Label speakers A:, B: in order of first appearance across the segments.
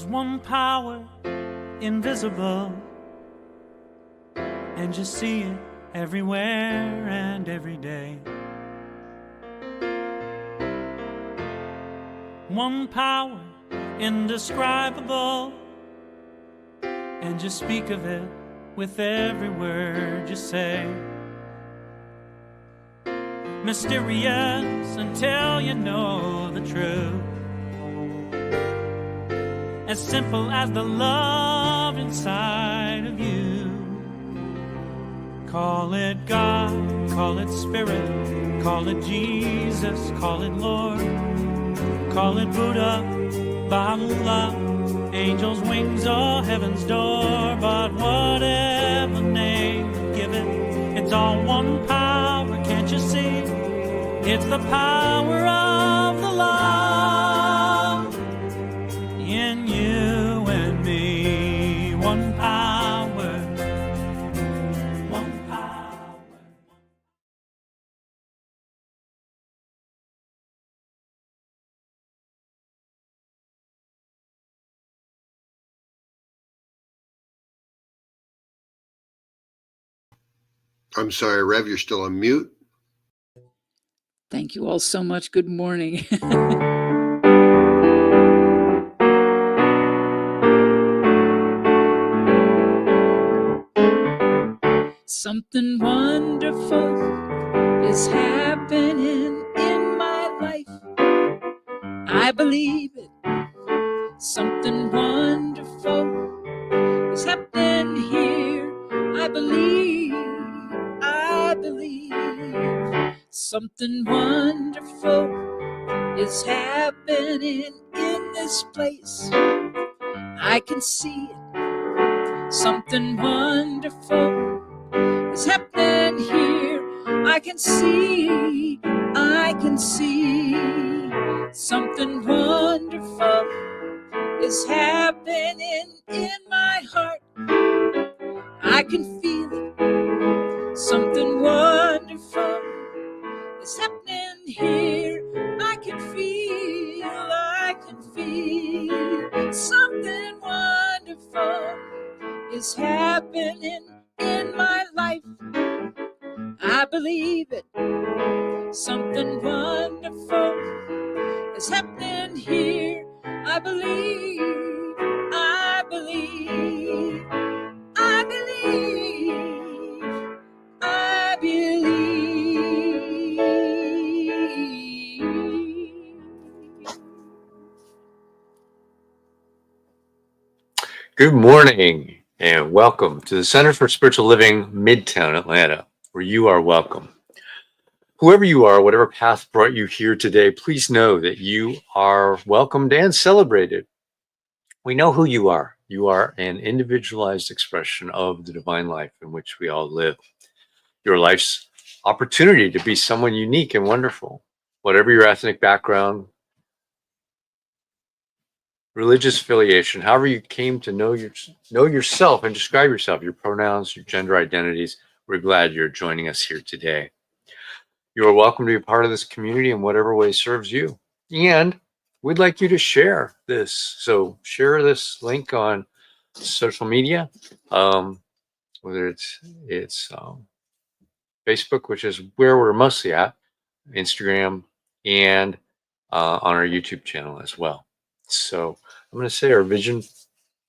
A: There's one power, invisible, and you see it everywhere and every day. One power, indescribable, and you speak of it with every word you say. Mysterious until you know the truth. As simple as the love inside of you. Call it God, call it Spirit, call it Jesus, call it Lord, call it Buddha, Baha'u'llah, angels' wings or heaven's door. But whatever name you give it, it's all one power, can't you see? It's the power of the love in you and me. One power, one power.
B: I'm sorry, Rev, you're still on mute.
C: Thank you all so much. Good morning. Something wonderful is happening in my life. I believe it. Something wonderful is happening here. I believe. Something wonderful is happening in this place. I can see it. Something wonderful is happening here. I can see. Something wonderful is happening in my heart. I can feel it. Something wonderful is happening here. I can feel. Something wonderful is happening in my life. I believe it. Something wonderful is happening here. I believe.
D: Good morning and welcome to the Center for Spiritual Living, Midtown-Atlanta, where you are welcome. Whoever you are, whatever path brought you here today, please know that you are welcomed and celebrated. We know who you are. You are an individualized expression of the divine life in which we all live. Your life's opportunity to be someone unique and wonderful, whatever your ethnic background, religious affiliation, however you came to know yourself and describe yourself, your pronouns, your gender identities. We're glad you're joining us here today. You are welcome to be a part of this community in whatever way serves you. And we'd like you to share this. So share this link on social media, whether it's Facebook, which is where we're mostly at, Instagram, and on our YouTube channel as well. So I'm going to say our vision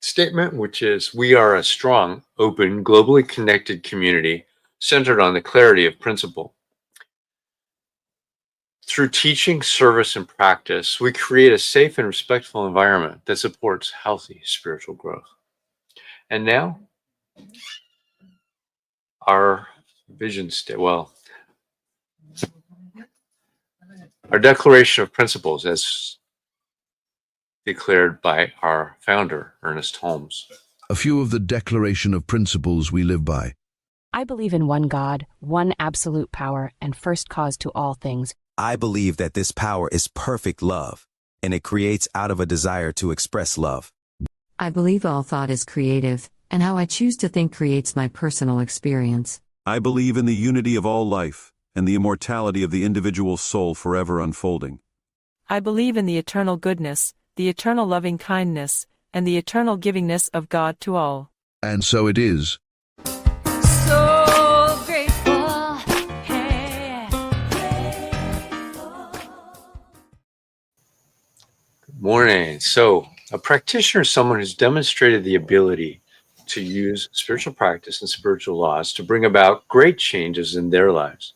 D: statement, which is we are a strong, open, globally connected community centered on the clarity of principle. Through teaching, service, and practice, we create a safe and respectful environment that supports healthy spiritual growth. And now, our vision statement, our declaration of principles as declared by our founder, Ernest Holmes.
E: A few of the declaration of principles we live by.
F: I believe in one God, one absolute power, and first cause to all things.
G: I believe that this power is perfect love, and it creates out of a desire to express love.
H: I believe all thought is creative, and how I choose to think creates my personal experience.
I: I believe in the unity of all life, and the immortality of the individual soul forever unfolding.
J: I believe in the eternal goodness, the eternal loving kindness, and the eternal givingness of God to all.
E: And so it is.
C: So grateful. Hey.
D: Morning. So, a practitioner is someone who's demonstrated the ability to use spiritual practice and spiritual laws to bring about great changes in their lives.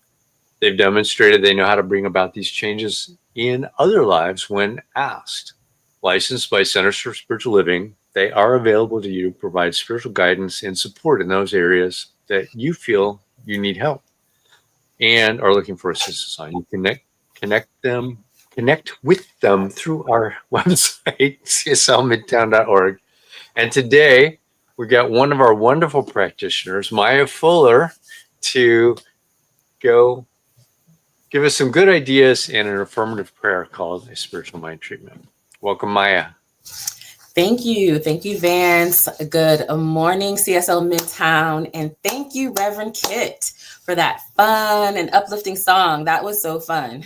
D: They've demonstrated they know how to bring about these changes in other lives when asked. Licensed by Centers for Spiritual Living, they are available to you to provide spiritual guidance and support in those areas that you feel you need help and are looking for assistance on. You connect with them through our website, cslmidtown.org. And today we got one of our wonderful practitioners, Maya Fuller, to go give us some good ideas and an affirmative prayer called a spiritual mind treatment. Welcome, Maya.
K: Thank you. Thank you, Vance. Good morning, CSL Midtown. And thank you, Reverend Kit, for that fun and uplifting song. That was so fun.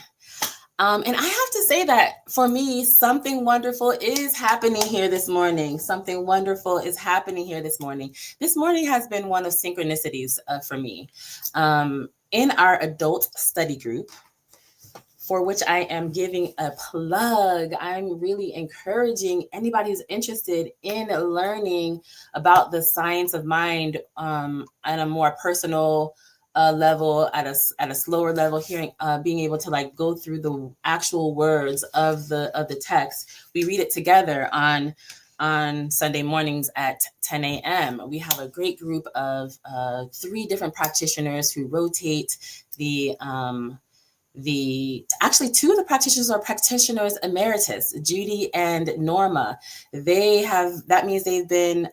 K: And I have to say that for me, something wonderful is happening here this morning. Something wonderful is happening here this morning. This morning has been one of synchronicities for me. In our adult study group, for which I am giving a plug, I'm really encouraging anybody who's interested in learning about the science of mind at a more personal level, at a slower level, being able to like go through the actual words of the text. We read it together on Sunday mornings at 10 a.m. We have a great group of 3 different practitioners who rotate. Actually 2 of the practitioners are practitioners emeritus, Judy and Norma. That means they've been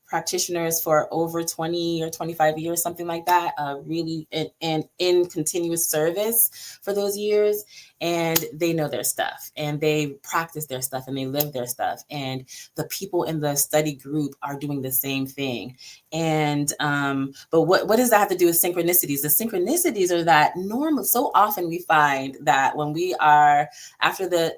K: practitioners for over 20 or 25 years, something like that, really in continuous service for those years. And they know their stuff and they practice their stuff and they live their stuff. And the people in the study group are doing the same thing. And but what does that have to do with synchronicities? The synchronicities are that so often we find that when we are after the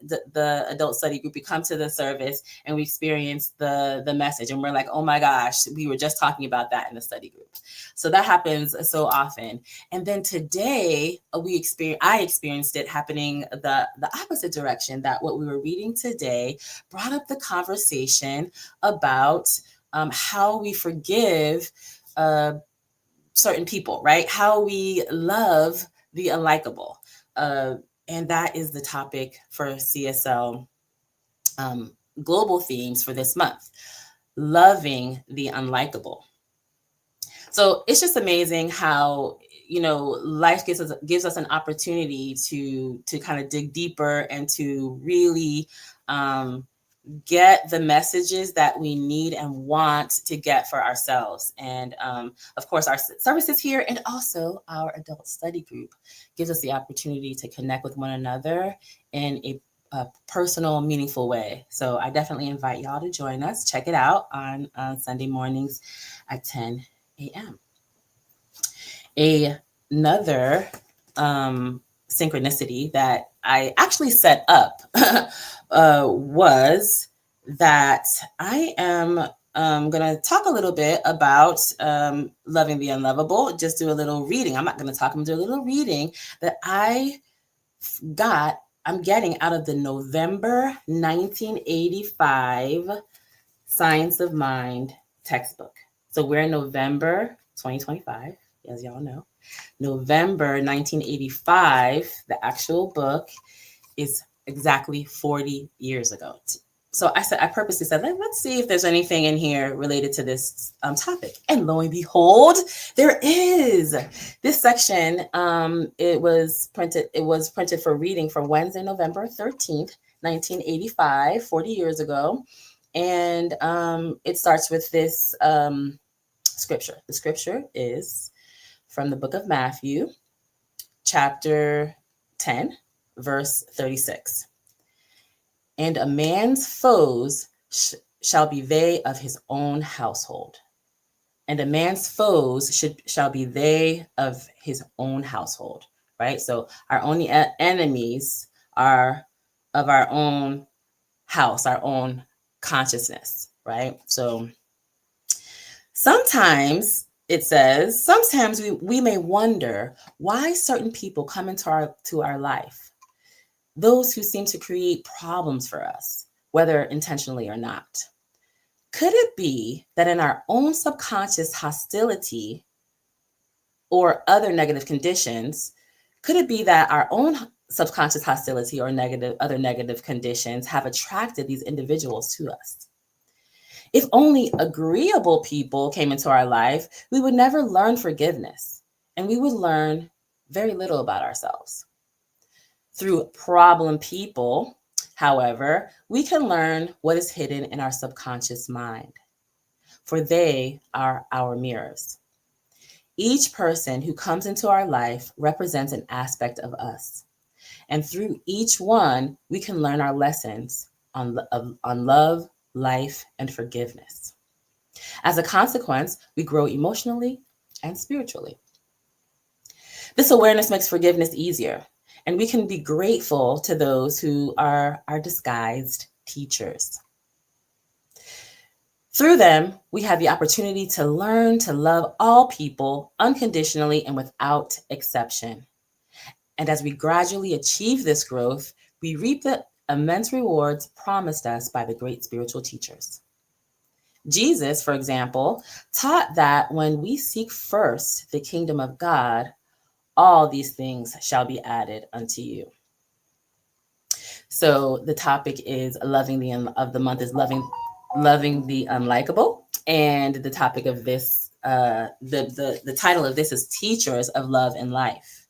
K: adult study group, we come to the service and we experience the message and we're like, oh my gosh, we were just talking about that in the study group. So that happens so often. And then today I experienced it happening the opposite direction, that what we were reading today brought up the conversation about how we forgive certain people, right? How we love the unlikable. And that is the topic for CSL global themes for this month, loving the unlikable. So it's just amazing how, life gives us an opportunity to kind of dig deeper and to really get the messages that we need and want to get for ourselves. And of course, our services here and also our adult study group gives us the opportunity to connect with one another in a personal, meaningful way. So I definitely invite y'all to join us. Check it out on Sunday mornings at 10 a.m. Another synchronicity that I actually set up was that I am going to talk a little bit about loving the unlovable. Just do a little reading. I'm not going to talk. I'm going to do a little reading that I'm getting out of the November 1985 Science of Mind textbook. So we're in November 2025, as y'all know. November 1985, the actual book is exactly 40 years ago. So I purposely said, let's see if there's anything in here related to this topic. And lo and behold, there is. This section, it was printed for reading for Wednesday, November 13th, 1985, 40 years ago. And it starts with this scripture. The scripture is from the book of Matthew, chapter 10, verse 36. And a man's foes shall be they of his own household. And a man's foes shall be they of his own household, right? So our only enemies are of our own house, our own consciousness, right? So sometimes it says, sometimes we may wonder why certain people come into our life, those who seem to create problems for us, whether intentionally or not. Could it be that in our own subconscious hostility or other negative conditions, could it be that our own subconscious hostility or other negative conditions have attracted these individuals to us? If only agreeable people came into our life, we would never learn forgiveness, and we would learn very little about ourselves. Through problem people, however, we can learn what is hidden in our subconscious mind, for they are our mirrors. Each person who comes into our life represents an aspect of us, and through each one, we can learn our lessons on love, life, and forgiveness. As a consequence, we grow emotionally and spiritually. This awareness makes forgiveness easier, and we can be grateful to those who are our disguised teachers. Through them, we have the opportunity to learn to love all people unconditionally and without exception. And as we gradually achieve this growth, we reap the immense rewards promised us by the great spiritual teachers. Jesus, for example, taught that when we seek first the kingdom of God, all these things shall be added unto you. So the topic is of the month is loving the unlikable, and the topic of this, the title of this is Teachers of Love and Life,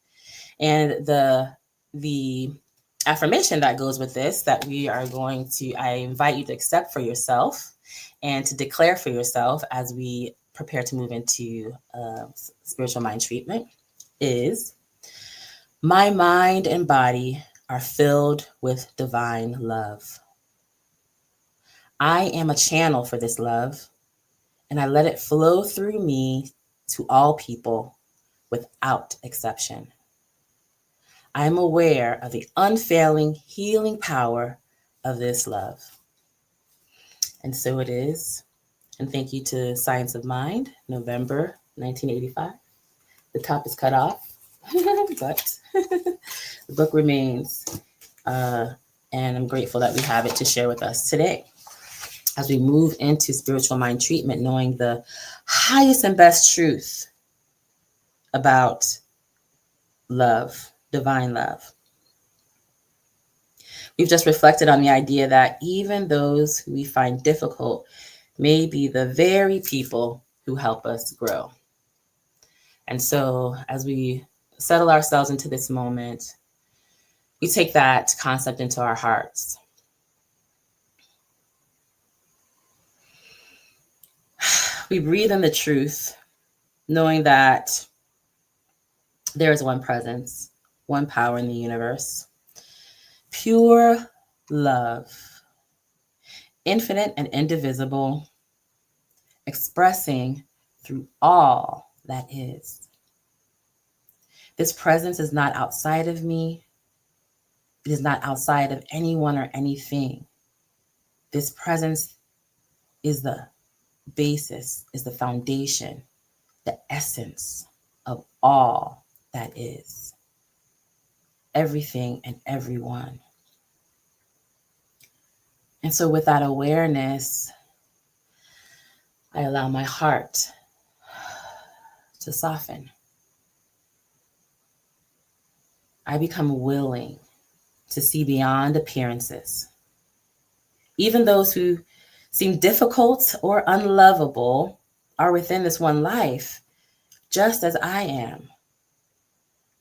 K: and the affirmation that goes with this that I invite you to accept for yourself and to declare for yourself as we prepare to move into spiritual mind treatment is, my mind and body are filled with divine love. I am a channel for this love, and I let it flow through me to all people without exception. I am aware of the unfailing healing power of this love. And so it is. And thank you to Science of Mind, November 1985. The top is cut off, but the book remains. And I'm grateful that we have it to share with us today. As we move into spiritual mind treatment, knowing the highest and best truth about love, divine love. We've just reflected on the idea that even those who we find difficult may be the very people who help us grow. And so as we settle ourselves into this moment, we take that concept into our hearts. We breathe in the truth, knowing that there is one presence, one power in the universe, pure love, infinite and indivisible, expressing through all that is. This presence is not outside of me. It is not outside of anyone or anything. This presence is the basis, is the foundation, the essence of all that is. Everything and everyone. And so with that awareness, I allow my heart to soften. I become willing to see beyond appearances. Even those who seem difficult or unlovable are within this one life, just as I am.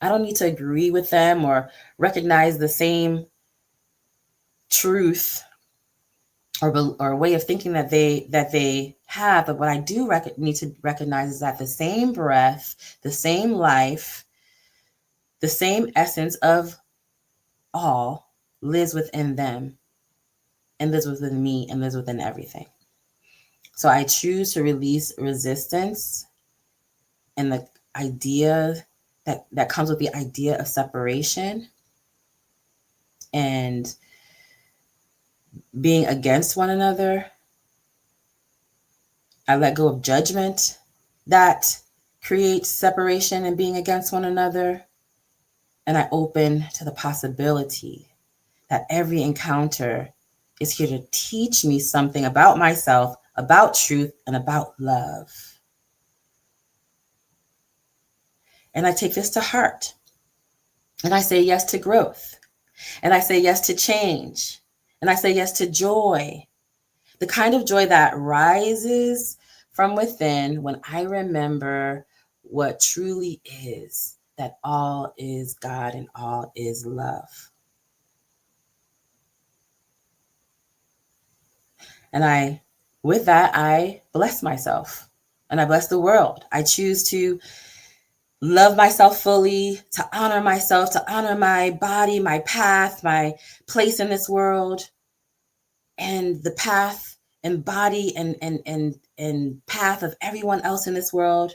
K: I don't need to agree with them or recognize the same truth or way of thinking that they have. But what I do need to recognize is that the same breath, the same life, the same essence of all lives within them and lives within me and lives within everything. So I choose to release resistance and the idea that comes with the idea of separation, and being against one another. I let go of judgment that creates separation and being against one another. And I open to the possibility that every encounter is here to teach me something about myself, about truth, and about love. And I take this to heart. And I say yes to growth. And I say yes to change. And I say yes to joy. The kind of joy that rises from within when I remember what truly is, that all is God and all is love. And with that, I bless myself and I bless the world. I choose to love myself fully, to honor myself, to honor my body, my path, my place in this world, and the path and body and path of everyone else in this world.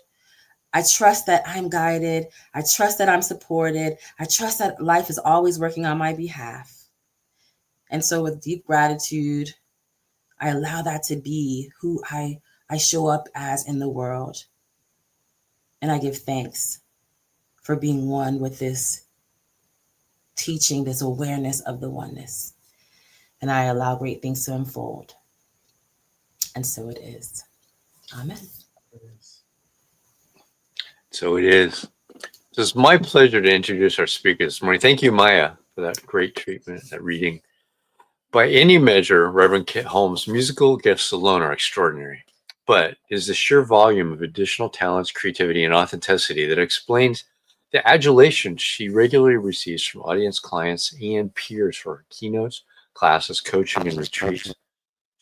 K: I trust that I'm guided. I trust that I'm supported. I trust that life is always working on my behalf. And so with deep gratitude, I allow that to be who I show up as in the world. And I give thanks for being one with this teaching, this awareness of the oneness. And I allow great things to unfold. And so it is. Amen.
D: So it is. It's my pleasure to introduce our speaker this morning. Thank you, Maya, for that great treatment, that reading. By any measure, Reverend Kit Holmes' musical gifts alone are extraordinary, but it is the sheer volume of additional talents, creativity, and authenticity that explains the adulation she regularly receives from audience, clients, and peers for her keynotes, classes, coaching, and retreats.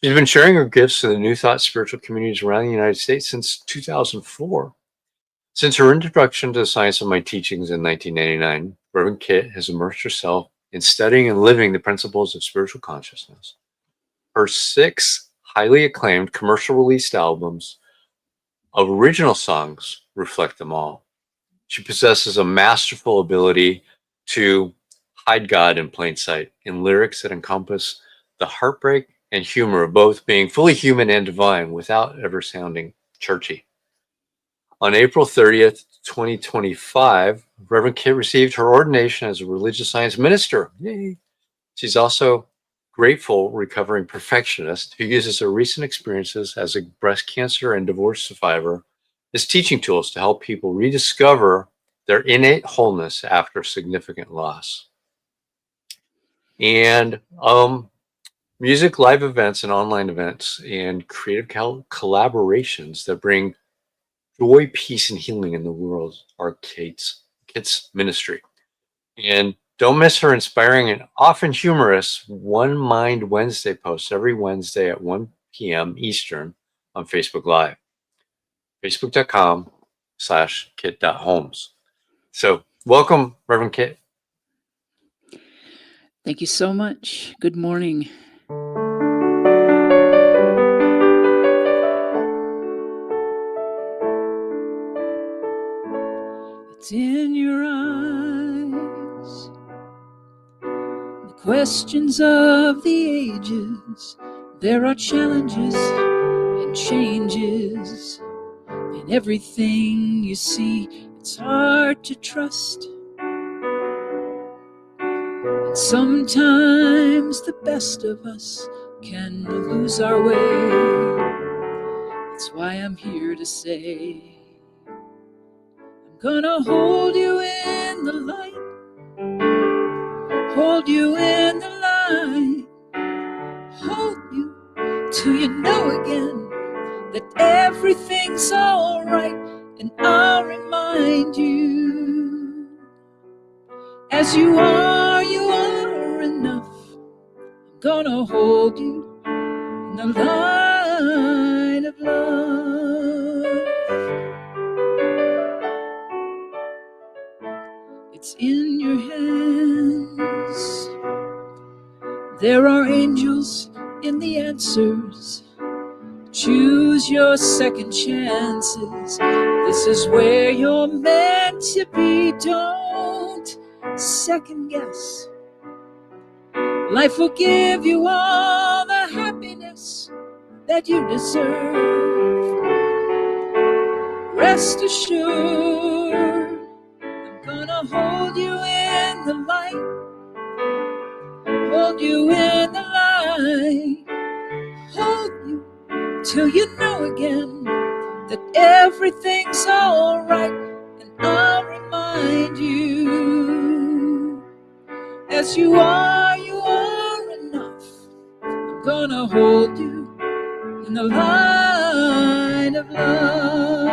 D: She's been sharing her gifts to the New Thought spiritual communities around the United States since 2004. Since her introduction to the science of my teachings in 1999, Reverend Kit has immersed herself in studying and living the principles of spiritual consciousness. Her 6 highly acclaimed commercial released albums of original songs reflect them all. She possesses a masterful ability to hide God in plain sight in lyrics that encompass the heartbreak and humor of both being fully human and divine without ever sounding churchy. On April 30th, 2025, Reverend Kit received her ordination as a religious science minister. Yay. She's also grateful recovering perfectionist who uses her recent experiences as a breast cancer and divorce survivor as teaching tools to help people rediscover their innate wholeness after significant loss. And music, live events, and online events, and creative collaborations that bring joy, peace, and healing in the world are Kit's ministry. And don't miss her inspiring and often humorous One Mind Wednesday posts every Wednesday at 1 p.m. Eastern on Facebook Live. Facebook.com/Kit.Holmes. So welcome, Reverend Kit.
C: Thank you so much. Good morning. It's in your eyes, the questions of the ages. There are challenges and changes in everything you see. It's hard to trust, and sometimes the best of us can lose our way. That's why I'm here to say, I'm gonna hold you in the light, hold you in the light, hold you till you know again that everything's all right. And I'll remind you, as you are enough. I'm gonna hold you in the light of love. It's in your hands. There are angels in the answers. Choose your second chances. This is where you're meant to be. Don't second guess. Life will give you all the happiness that you deserve. Rest assured, I'm gonna hold you in the light. Hold you in the light. Hold you till you know again that everything's all right. And I'll remind you, as you are enough. I'm gonna hold you in the light of love.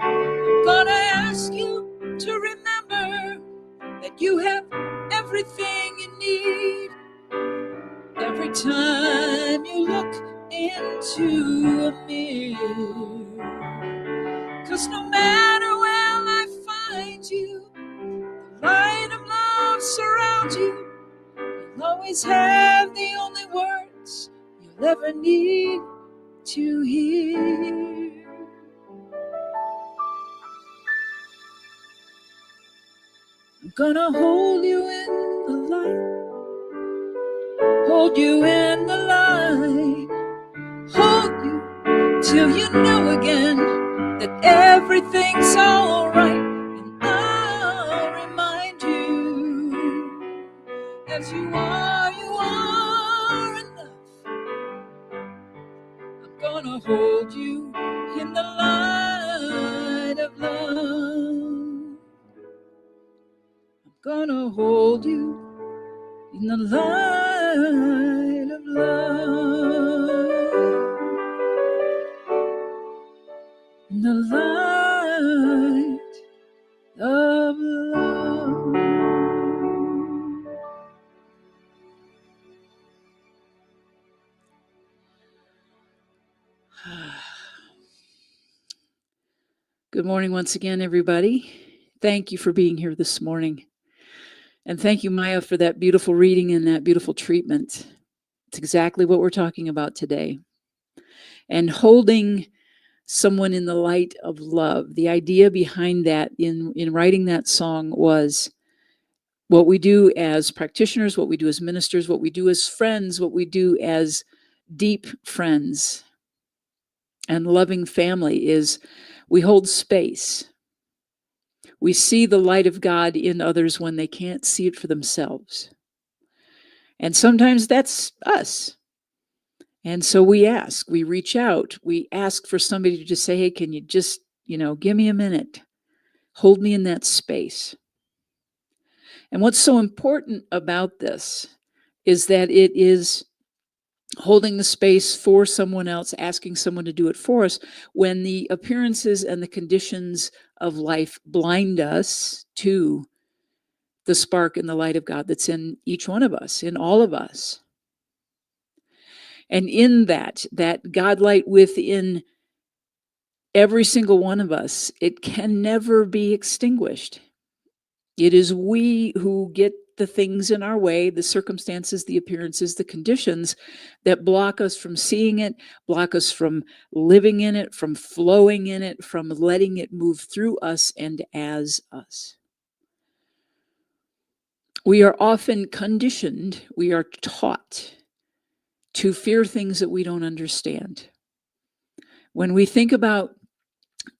C: I'm gonna ask you to remember that you have everything you need. Every time you look into a mirror, 'cause no matter where life finds you, the light of love surrounds you. You'll always have the only words you'll ever need to hear. I'm gonna hold you in the light. Hold you in the light. Hold you till you know again that everything's all right. And I'll remind you, as you are enough. I'm gonna hold you in the light of love. I'm gonna hold you in the light of love. In the light of love. Good morning once again, everybody. Thank you for being here this morning. And thank you, Maya, for that beautiful reading and that beautiful treatment. It's exactly what we're talking about today. And holding someone in the light of love. The idea behind that in writing that song was what we do as practitioners, what we do as ministers, what we do as friends, what we do as deep friends and loving family is we hold space. We see the light of God in others when they can't see it for themselves. And sometimes that's us. And so we ask, we reach out, we ask for somebody to just say, hey, can you just, give me a minute, hold me in that space. And what's so important about this is that it is holding the space for someone else, asking someone to do it for us when the appearances and the conditions of life blind us to the spark and the light of God that's in each one of us, in all of us. And in that God light within every single one of us, it can never be extinguished. It is we who get the things in our way, the circumstances, the appearances, the conditions that block us from seeing it, block us from living in it, from flowing in it, from letting it move through us and as us. We are often conditioned, we are taught to fear things that we don't understand. When we think about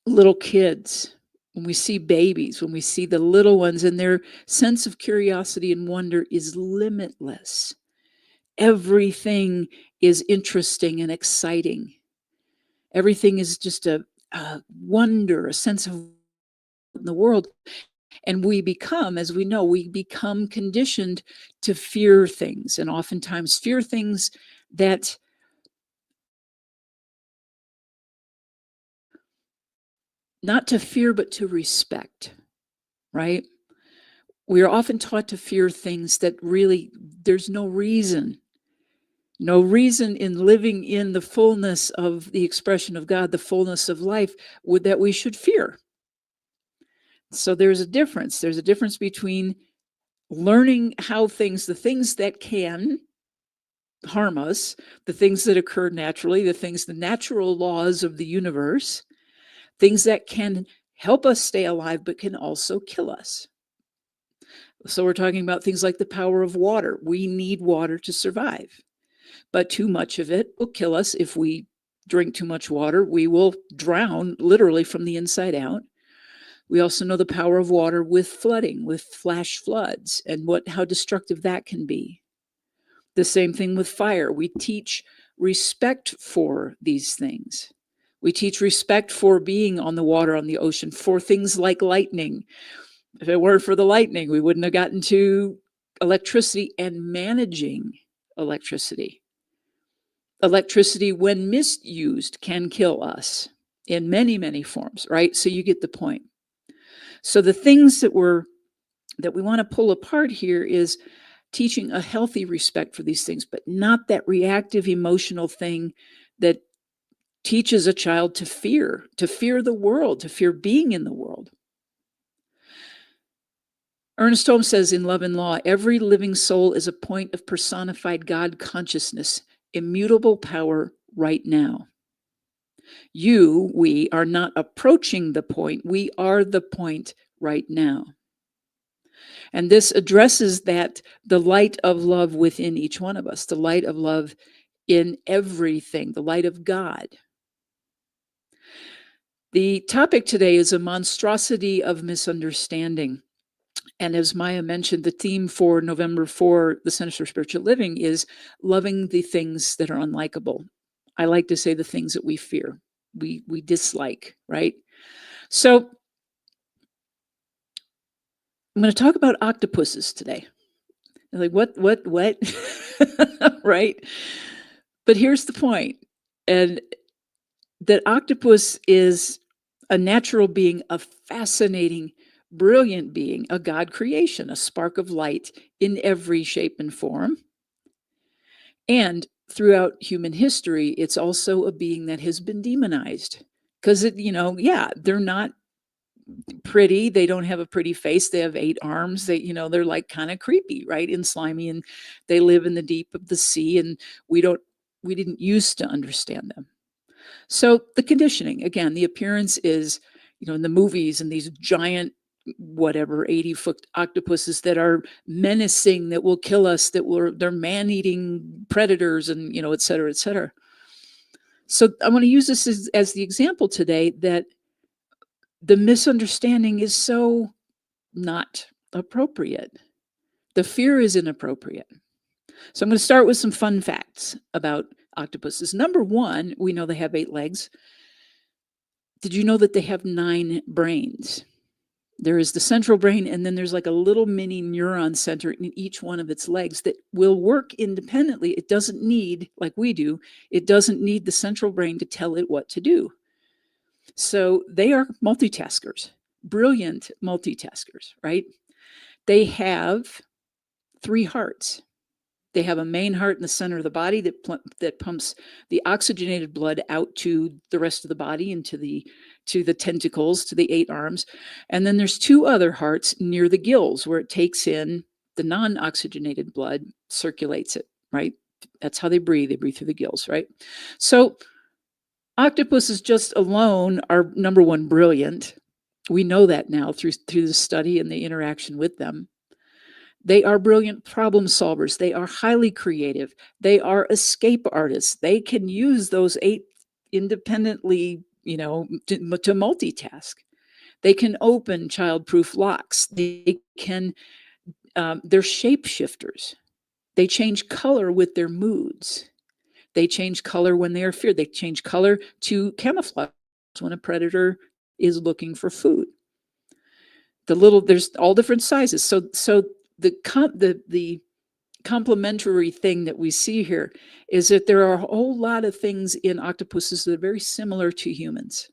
C: little kids, when we see babies, when we see the little ones, and their sense of curiosity and wonder is limitless. Everything is interesting and exciting. Everything is just a wonder, a sense of the world. And we become, as we know, we become conditioned to fear things, and oftentimes fear things that not to fear, but to respect, right? We are often taught to fear things that really, there's no reason in living in the fullness of the expression of God, the fullness of life, that we should fear. So there's a difference. There's a difference between learning how the things that can harm us, the things that occur naturally, the natural laws of the universe, things that can help us stay alive, but can also kill us. So we're talking about things like the power of water. We need water to survive, but too much of it will kill us. If we drink too much water, we will drown literally from the inside out. We also know the power of water with flooding, with flash floods, and how destructive that can be. The same thing with fire. We teach respect for these things. We teach respect for being on the water, on the ocean, for things like lightning. If it weren't for the lightning, we wouldn't have gotten to electricity and managing electricity. Electricity, when misused, can kill us in many, many forms, right? So you get the point. So the things that we want to pull apart here is teaching a healthy respect for these things, but not that reactive emotional thing that teaches a child to fear the world, to fear being in the world. Ernest Holmes says in Love and Law, every living soul is a point of personified God consciousness, immutable power right now. We are not approaching the point. We are the point right now. And this addresses the light of love within each one of us, the light of love in everything, the light of God. The topic today is a monstrosity of misunderstanding. And as Maya mentioned, the theme for November for the Center for Spiritual Living is loving the things that are unlikable. I like to say the things that we fear, we dislike, right? So I'm going to talk about octopuses today. Like, what? Right? But here's the point, and that octopus is a natural being, a fascinating, brilliant being, a God creation, a spark of light in every shape and form. And throughout human history, it's also a being that has been demonized because they're not pretty. They don't have a pretty face. They have 8 arms. They're like kind of creepy, right? And slimy, and they live in the deep of the sea, and we didn't used to understand them. So the conditioning, again, the appearance is, in the movies, and these giant, 80-foot octopuses that are menacing, that will kill us, they're man-eating predators, and, et cetera, et cetera. So I want to use this as the example today that the misunderstanding is so not appropriate. The fear is inappropriate. So I'm going to start with some fun facts about octopuses. Number 1, we know they have 8 legs. Did you know that they have 9 brains? There is the central brain, and then there's like a little mini neuron center in each one of its legs that will work independently. It doesn't need, like we do, it doesn't need the central brain to tell it what to do. So they are multitaskers, brilliant multitaskers, right? They have 3 hearts. They have a main heart in the center of the body that pumps the oxygenated blood out to the rest of the body and to the tentacles, to the 8 arms. And then there's 2 other hearts near the gills where it takes in the non-oxygenated blood, circulates it, right? That's how they breathe. They breathe through the gills, right? So octopuses just alone are, number 1, brilliant. We know that now through the study and the interaction with them. They are brilliant problem solvers. They are highly creative. They are escape artists. They can use those 8 independently, to multitask. They can open child-proof locks. They can, they're shapeshifters. They change color with their moods. They change color when they are feared. They change color to camouflage when a predator is looking for food. There's all different sizes. So the complementary thing that we see here is that there are a whole lot of things in octopuses that are very similar to humans.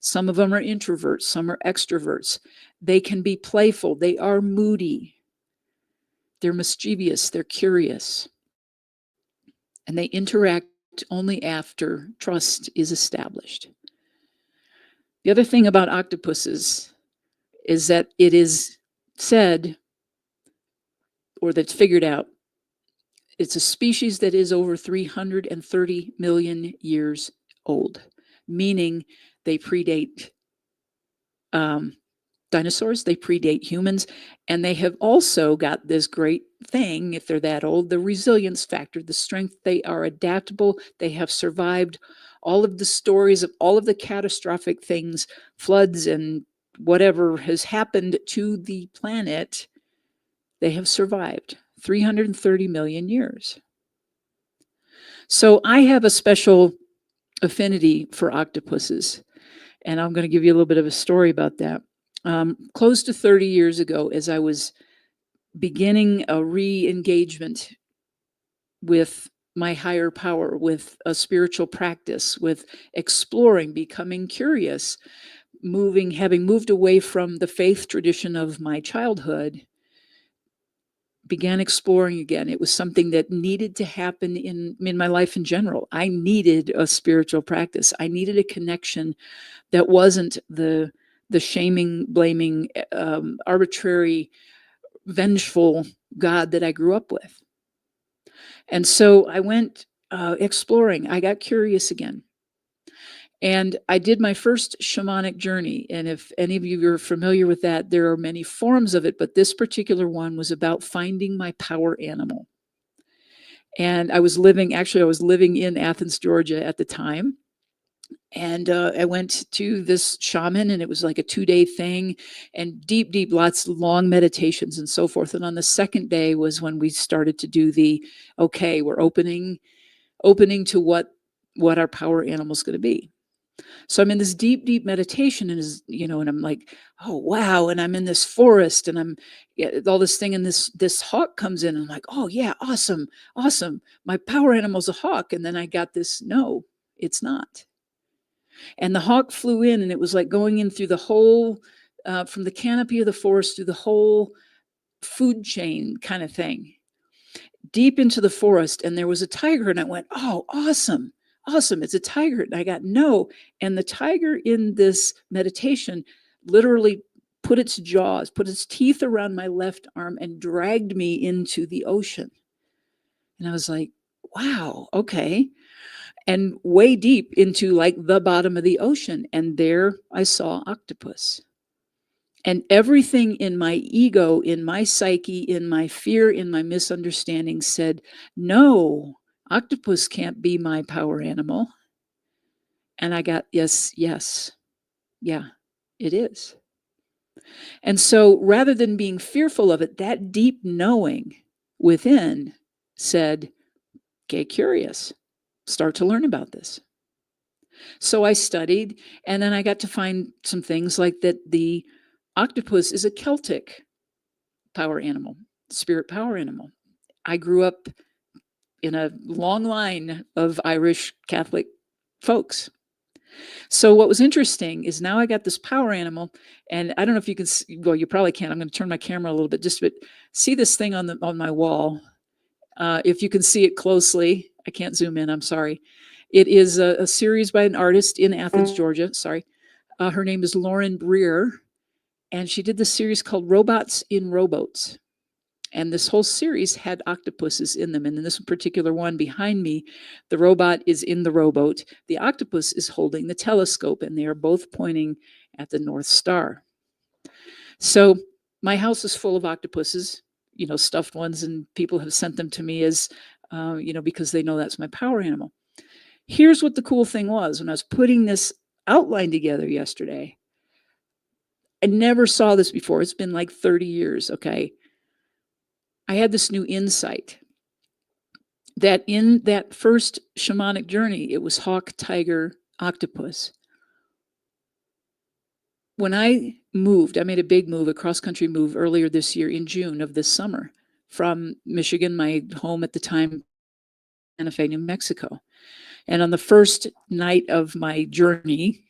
C: Some of them are introverts, some are extroverts. They can be playful, they are moody, they're mischievous, they're curious, and they interact only after trust is established. The other thing about octopuses is that it is said, or that's figured out, it's a species that is over 330 million years old, meaning they predate dinosaurs. They predate humans, and they have also got this great thing, if they're that old, the resilience factor, the strength. They are adaptable. They have survived all of the stories of all of the catastrophic things, floods and whatever has happened to the planet. They have survived 330 million years. So I have a special affinity for octopuses, and I'm going to give you a little bit of a story about that. Close to 30 years ago, as I was beginning a re-engagement with my higher power, with a spiritual practice, with exploring, becoming curious, having moved away from the faith tradition of my childhood, began exploring again. It was something that needed to happen in my life in general. I needed a spiritual practice. I needed a connection that wasn't the shaming, blaming, arbitrary, vengeful God that I grew up with. And so I went exploring. I got curious again. And I did my first shamanic journey. And if any of you are familiar with that, there are many forms of it, but this particular one was about finding my power animal. And I was living in Athens, Georgia at the time. And I went to this shaman, and it was like a 2-day thing, and deep, lots of long meditations and so forth. And on the second day was when we started to do we're opening to what our power animal is going to be. So I'm in this deep meditation, and and I'm like, oh wow, and I'm in this forest, and I'm all this thing, and this hawk comes in, and I'm like, oh yeah, awesome, my power animal's a hawk. And then I got this, no, it's not. And the hawk flew in, and it was like going in through the whole, from the canopy of the forest through the whole food chain kind of thing, deep into the forest. And there was a tiger, and I went, oh, awesome, it's a tiger. And I got no. And the tiger in this meditation literally put its teeth around my left arm and dragged me into the ocean. And I was like, wow, okay. And way deep into like the bottom of the ocean. And there I saw octopus. And everything in my ego, in my psyche, in my fear, in my misunderstanding said, no, octopus can't be my power animal. And I got, yes, yeah, it is. And so rather than being fearful of it, that deep knowing within said, get curious. Start to learn about this. So I studied, and then I got to find some things like that the octopus is a Celtic power animal, spirit power animal. I grew up in a long line of Irish Catholic folks. So what was interesting is now I got this power animal, and I don't know if you can see, well, you probably can't. I'm going to turn my camera a little bit just to see this thing on my wall. If you can see it closely, I can't zoom in, I'm sorry. It is a series by an artist in Athens, Georgia. Sorry. Her name is Lauren Breer, and she did this series called Robots in Rowboats. And this whole series had octopuses in them. And in this particular one behind me, the robot is in the rowboat. The octopus is holding the telescope, and they are both pointing at the North Star. So my house is full of octopuses, stuffed ones, and people have sent them to me as, because they know that's my power animal. Here's what the cool thing was. When I was putting this outline together yesterday, I never saw this before. It's been like 30 years, okay? I had this new insight that in that first shamanic journey, it was hawk, tiger, octopus. When I moved, I made a big move, a cross-country move earlier this year in June of this summer from Michigan, my home at the time, Santa Fe, New Mexico. And on the first night of my journey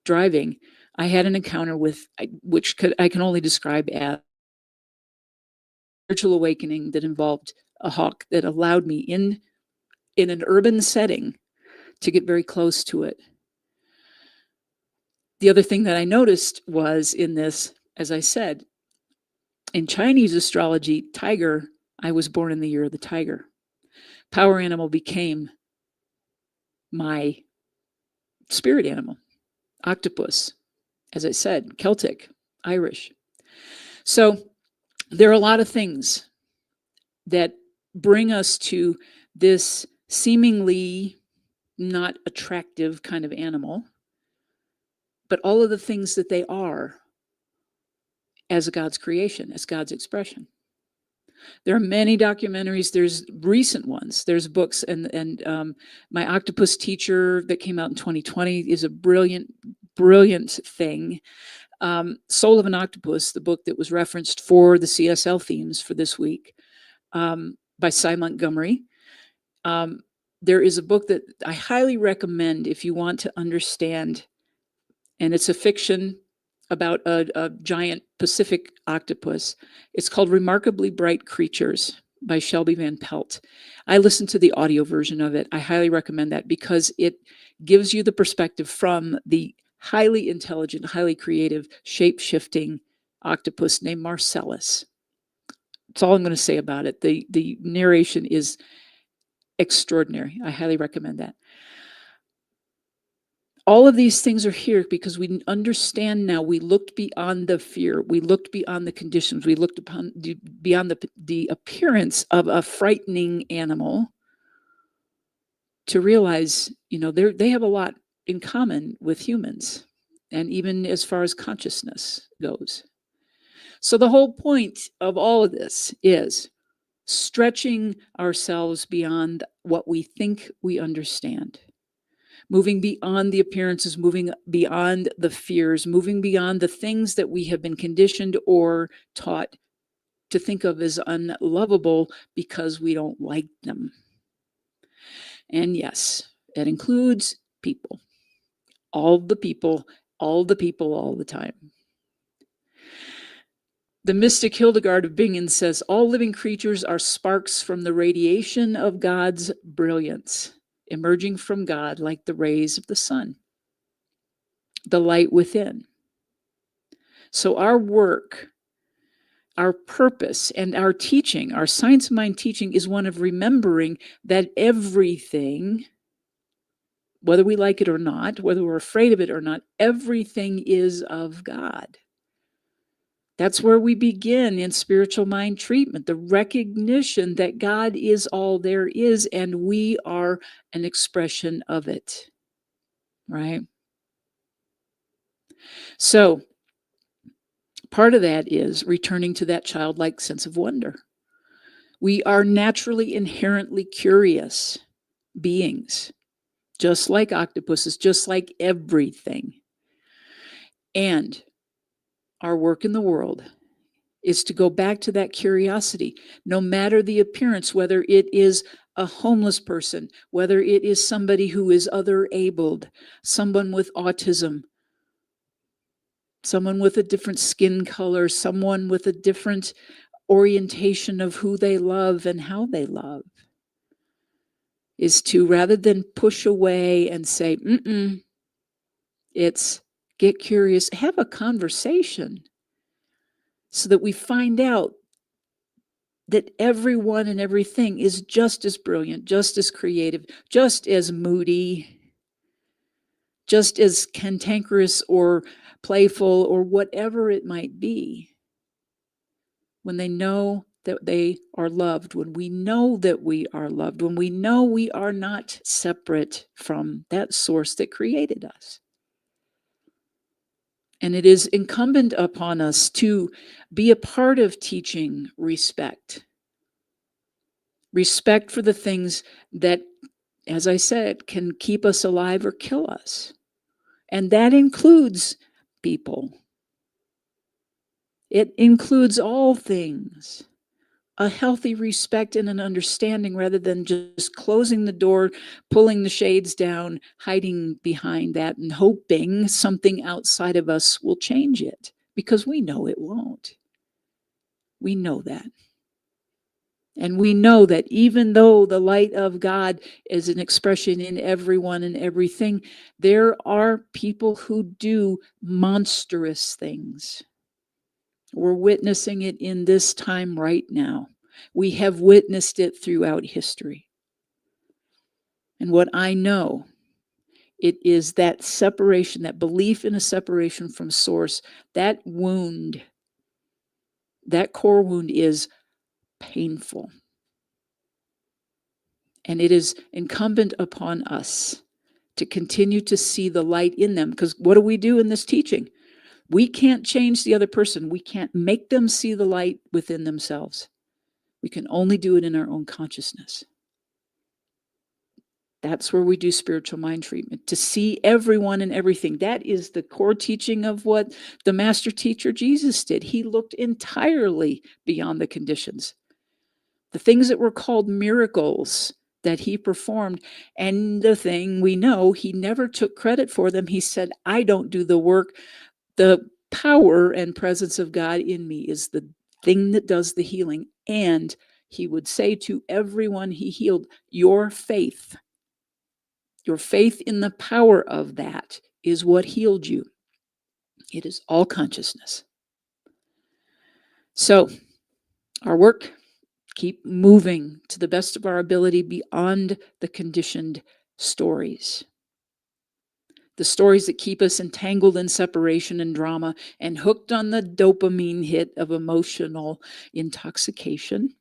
C: driving, I had an encounter with, I can only describe as spiritual awakening that involved a hawk that allowed me in an urban setting to get very close to it. The other thing that I noticed was in this, as I said, in Chinese astrology, tiger, I was born in the year of the tiger. Power animal became my spirit animal. Octopus, as I said, Celtic, Irish. So there are a lot of things that bring us to this seemingly not attractive kind of animal, but all of the things that they are as God's creation, as God's expression. There are many documentaries. There's recent ones. There's books, and My Octopus Teacher that came out in 2020 is a brilliant thing. Soul of an Octopus, the book that was referenced for the CSL themes for this week, by Cy Montgomery. There is a book that I highly recommend if you want to understand, and it's a fiction about a giant Pacific octopus. It's called Remarkably Bright Creatures by Shelby Van Pelt. I listened to the audio version of it. I highly recommend that because it gives you the perspective from the highly intelligent, highly creative, shape-shifting octopus named Marcellus. That's all I'm going to say about it. The narration is extraordinary. I highly recommend that. All of these things are here because we understand now. We looked beyond the fear. We looked beyond the conditions. We looked beyond the appearance of a frightening animal to realize, they have a lot in common with humans, and even as far as consciousness goes. So the whole point of all of this is stretching ourselves beyond what we think we understand. Moving beyond the appearances, moving beyond the fears, moving beyond the things that we have been conditioned or taught to think of as unlovable because we don't like them. And yes, it includes people. All the people, all the time. The mystic Hildegard of Bingen says, all living creatures are sparks from the radiation of God's brilliance, emerging from God like the rays of the sun, the light within. So our work, our purpose, and our teaching, our Science of Mind teaching, is one of remembering that everything, whether we like it or not, whether we're afraid of it or not, everything is of God. That's where we begin in spiritual mind treatment, the recognition that God is all there is, and we are an expression of it, right? So part of that is returning to that childlike sense of wonder. We are naturally, inherently curious beings, just like octopuses, just like everything. And our work in the world is to go back to that curiosity, no matter the appearance, whether it is a homeless person, whether it is somebody who is other-abled, someone with autism, someone with a different skin color, someone with a different orientation of who they love and how they love, is to, rather than push away and say, it's get curious, have a conversation so that we find out that everyone and everything is just as brilliant, just as creative, just as moody, just as cantankerous or playful or whatever it might be. When they know that they are loved, when we know that we are loved, when we know we are not separate from that source that created us. And it is incumbent upon us to be a part of teaching respect. Respect for the things that, as I said, can keep us alive or kill us. And that includes people. It includes all things. A healthy respect and an understanding rather than just closing the door, pulling the shades down, hiding behind that and hoping something outside of us will change it, because we know it won't. We know that. And we know that even though the light of God is an expression in everyone and everything, there are people who do monstrous things. We're witnessing it in this time right now. We have witnessed it throughout history. And what I know, it is that separation, that belief in a separation from source, that wound that core wound is painful. And it is incumbent upon us to continue to see the light in them. Because what do we do in this teaching? We can't change the other person. We can't make them see the light within themselves. We can only do it in our own consciousness. That's where we do spiritual mind treatment, to see everyone and everything. That is the core teaching of what the master teacher Jesus did. He looked entirely beyond the conditions. The things that were called miracles that he performed, and the thing we know, he never took credit for them. He said, I don't do the work. The power and presence of God in me is the thing that does the healing. And he would say to everyone he healed, your faith in the power of that is what healed you. It is all consciousness. So, our work, keep moving to the best of our ability beyond the conditioned stories. The stories that keep us entangled in separation and drama and hooked on the dopamine hit of emotional intoxication.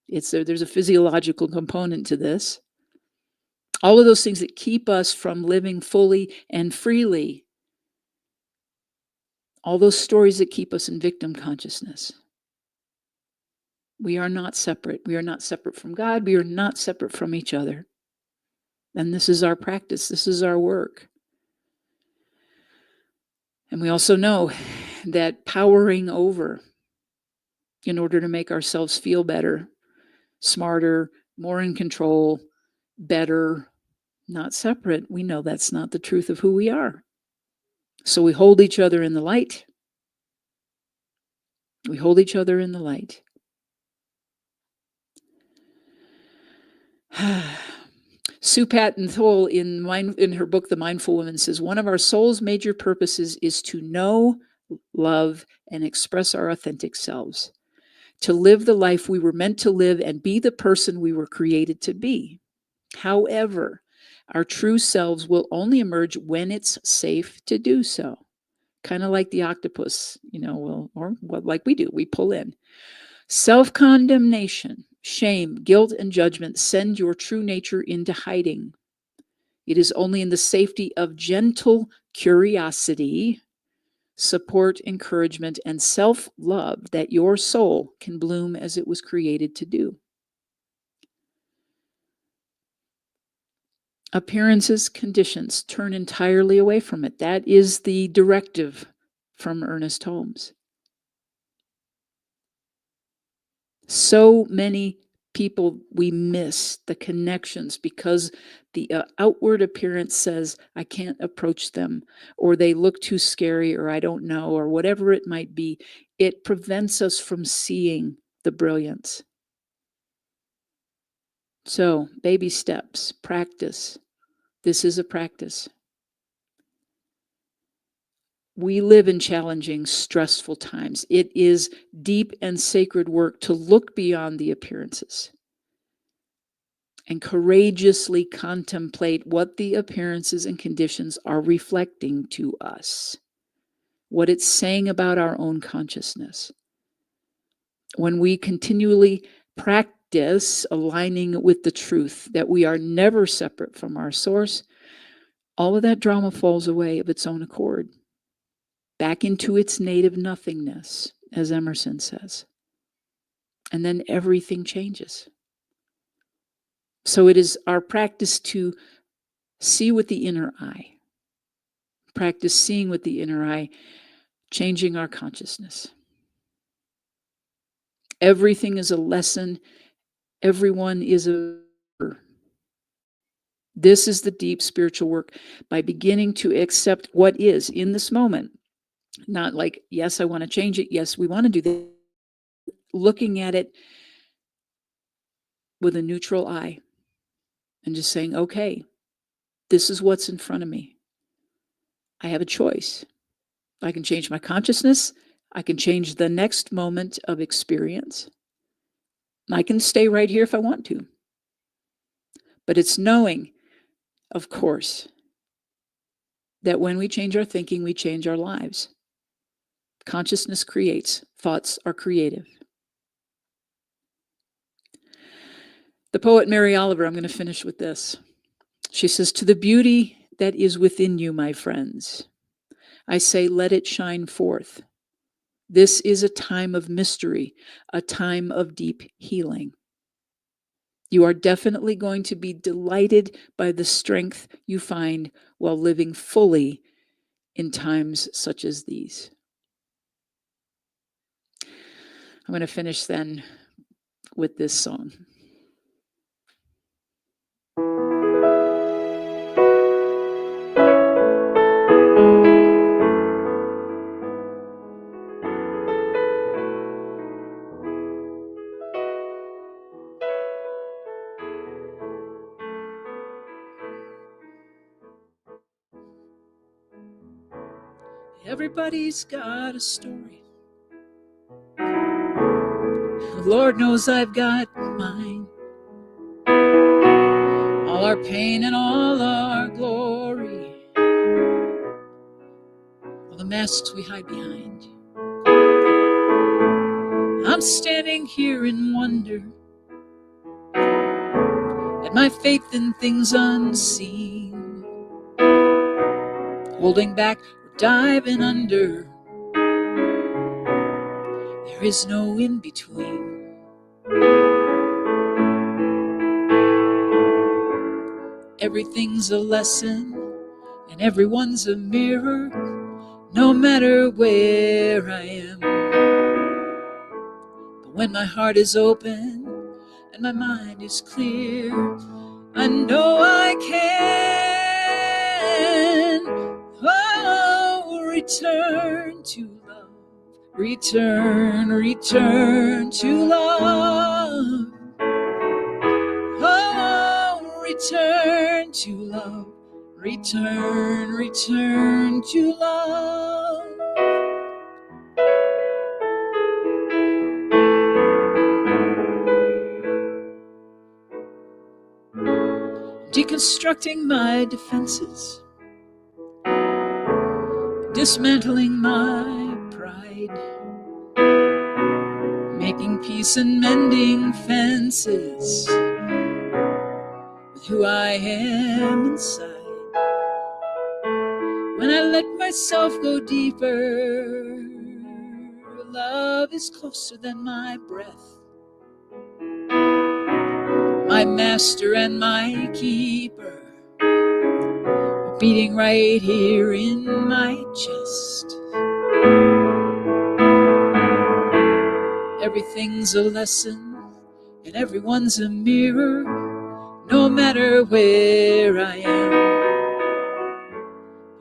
C: There's a physiological component to this. All of those things that keep us from living fully and freely. All those stories that keep us in victim consciousness. We are not separate. We are not separate from God. We are not separate from each other. And this is our practice. This is our work. And we also know that powering over in order to make ourselves feel better, smarter, more in control, better, not separate, we know that's not the truth of who we are. So we hold each other in the light. We hold each other in the light. Sue Patton Thole in her book, The Mindful Woman, says, one of our soul's major purposes is to know, love, and express our authentic selves, to live the life we were meant to live and be the person we were created to be. However, our true selves will only emerge when it's safe to do so. Kind of like the octopus, like we do, we pull in. Self-condemnation, shame, guilt, and judgment send your true nature into hiding. It is only in the safety of gentle curiosity, support, encouragement, and self-love that your soul can bloom as it was created to do. Appearances, conditions, turn entirely away from it. That is the directive from Ernest Holmes. So many people, we miss the connections because the outward appearance says, I can't approach them, or they look too scary, or I don't know, or whatever it might be. It prevents us from seeing the brilliance. So, baby steps, practice. This is a practice. We live in challenging, stressful times. It is deep and sacred work to look beyond the appearances and courageously contemplate what the appearances and conditions are reflecting to us, what it's saying about our own consciousness. When we continually practice aligning with the truth that we are never separate from our source, all of that drama falls away of its own accord, back into its native nothingness, as Emerson says. And then everything changes. So it is our practice to see with the inner eye. Practice seeing with the inner eye, changing our consciousness. Everything is a lesson. Everyone is a... This is the deep spiritual work, by beginning to accept what is in this moment. Not like, yes, I want to change it. Yes, we want to do that. Looking at it with a neutral eye and just saying, okay, this is what's in front of me. I have a choice. I can change my consciousness. I can change the next moment of experience. I can stay right here if I want to. But it's knowing, of course, that when we change our thinking, we change our lives. Consciousness creates. Thoughts are creative. The poet Mary Oliver, I'm going to finish with this. She says, to the beauty that is within you, my friends, I say, let it shine forth. This is a time of mystery, a time of deep healing. You are definitely going to be delighted by the strength you find while living fully in times such as these. I'm going to finish then with this song. Everybody's got a story. The Lord knows I've got mine. All our pain and all our glory, all the masks we hide behind. I'm standing here in wonder at my faith in things unseen, holding back or diving under. There is no in between. Everything's a lesson and everyone's a mirror, no matter where I am. But when my heart is open and my mind is clear, I know I can. Oh, return to love. Return to love. Oh, return to love. Return to love. Deconstructing my defenses, dismantling my pride, making peace and mending fences with who I am inside. When I let myself go deeper, love is closer than my breath, my master and my keeper, beating right here in my chest. Everything's a lesson and everyone's a mirror, no matter where I am.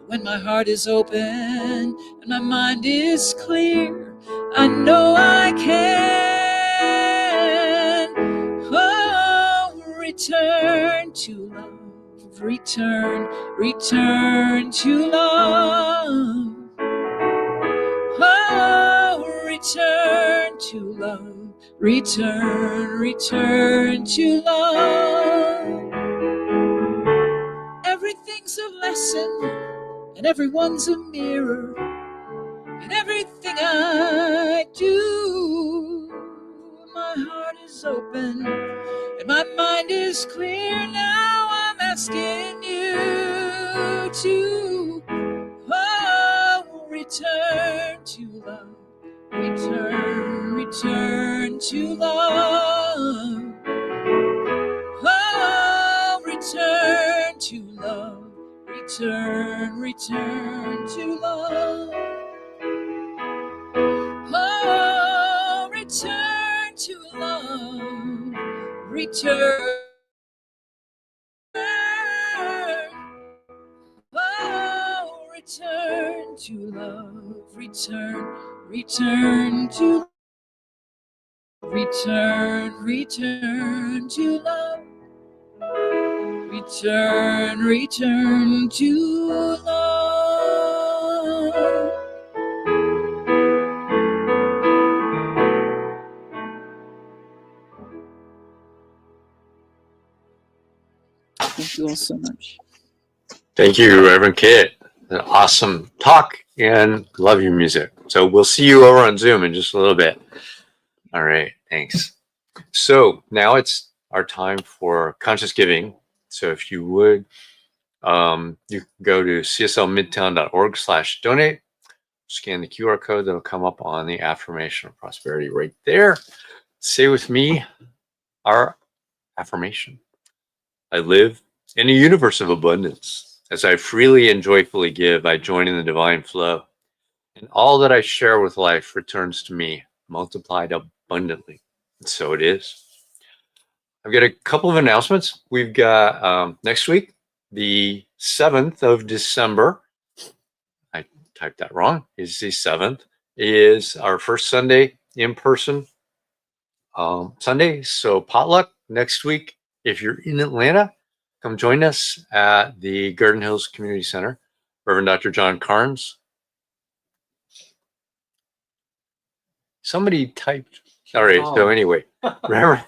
C: When my heart is open and my mind is clear, I know I can. Oh, return to love. Return to love. Oh, return to love. Return to love. Everything's a lesson and everyone's a mirror. And everything I do, my heart is open and my mind is clear. Now I'm asking you to, oh, return to love. Return to love. Oh, return to love. Return to love. Oh, return to love. Return. Oh, return to love. Return to return to love. Return to love. Thank you all so much.
D: Thank you, Reverend Kit. An awesome talk, and love your music. So we'll see you over on Zoom in just a little bit. All right, thanks. So now it's our time for conscious giving. So if you would, you can go to cslmidtown.org/donate, scan the QR code that'll come up on the affirmation of prosperity right there. Say with me our affirmation. I live in a universe of abundance. As I freely and joyfully give, I join in the divine flow. And all that I share with life returns to me, multiplied abundantly. And so it is. I've got a couple of announcements. We've got next week, the 7th of December. I typed that wrong. It's the 7th. Is our first Sunday in person Sunday. So potluck next week. If you're in Atlanta, come join us at the Garden Hills Community Center. Reverend Dr. John Carnes. Somebody typed. All right. So anyway, Reverend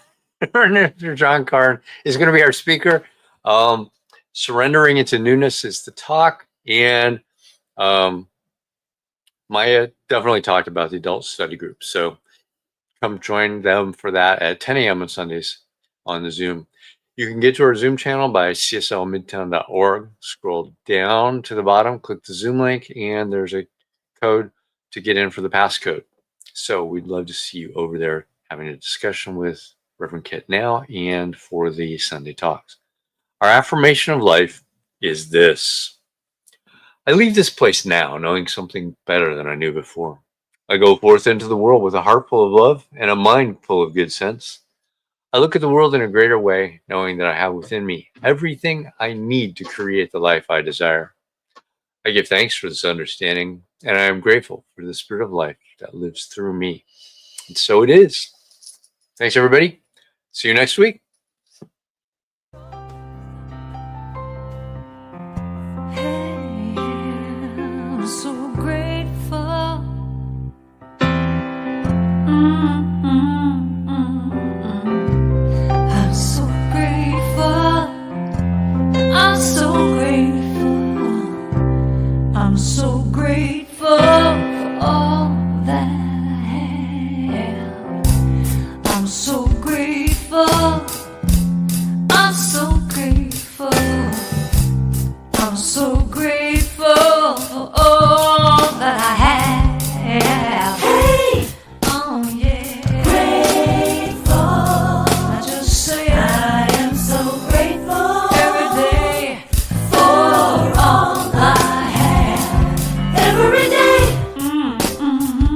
D: Dr. John Carnes is going to be our speaker. Surrendering into Newness is the talk. And Maya definitely talked about the adult study group. So come join them for that at 10 a.m. on Sundays on the Zoom. You can get to our Zoom channel by cslmidtown.org. Scroll down to the bottom, click the Zoom link, and there's a code to get in for the passcode. So we'd love to see you over there having a discussion with Reverend Kit now and for the Sunday talks. Our affirmation of life is this. I leave this place now knowing something better than I knew before. I go forth into the world with a heart full of love and a mind full of good sense. I look at the world in a greater way, knowing that I have within me everything I need to create the life I desire. I give thanks for this understanding, and I am grateful for the spirit of life that lives through me. And so it is. Thanks, everybody. See you next week.
A: I'm so grateful. I'm so grateful. I'm so grateful. I'm so grateful for all that I have. I'm so grateful. I'm so grateful. I'm so grateful for all that I have. Hey! Oh yeah. Grateful. I just say I am so grateful every day for all I have. Every day.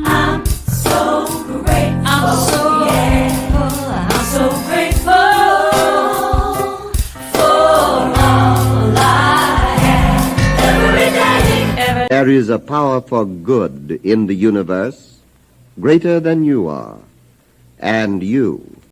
A: I'm so grateful. I'm so grateful. I'm so grateful for all I have. Every day.
L: There is a power for good in the universe greater than you are, and you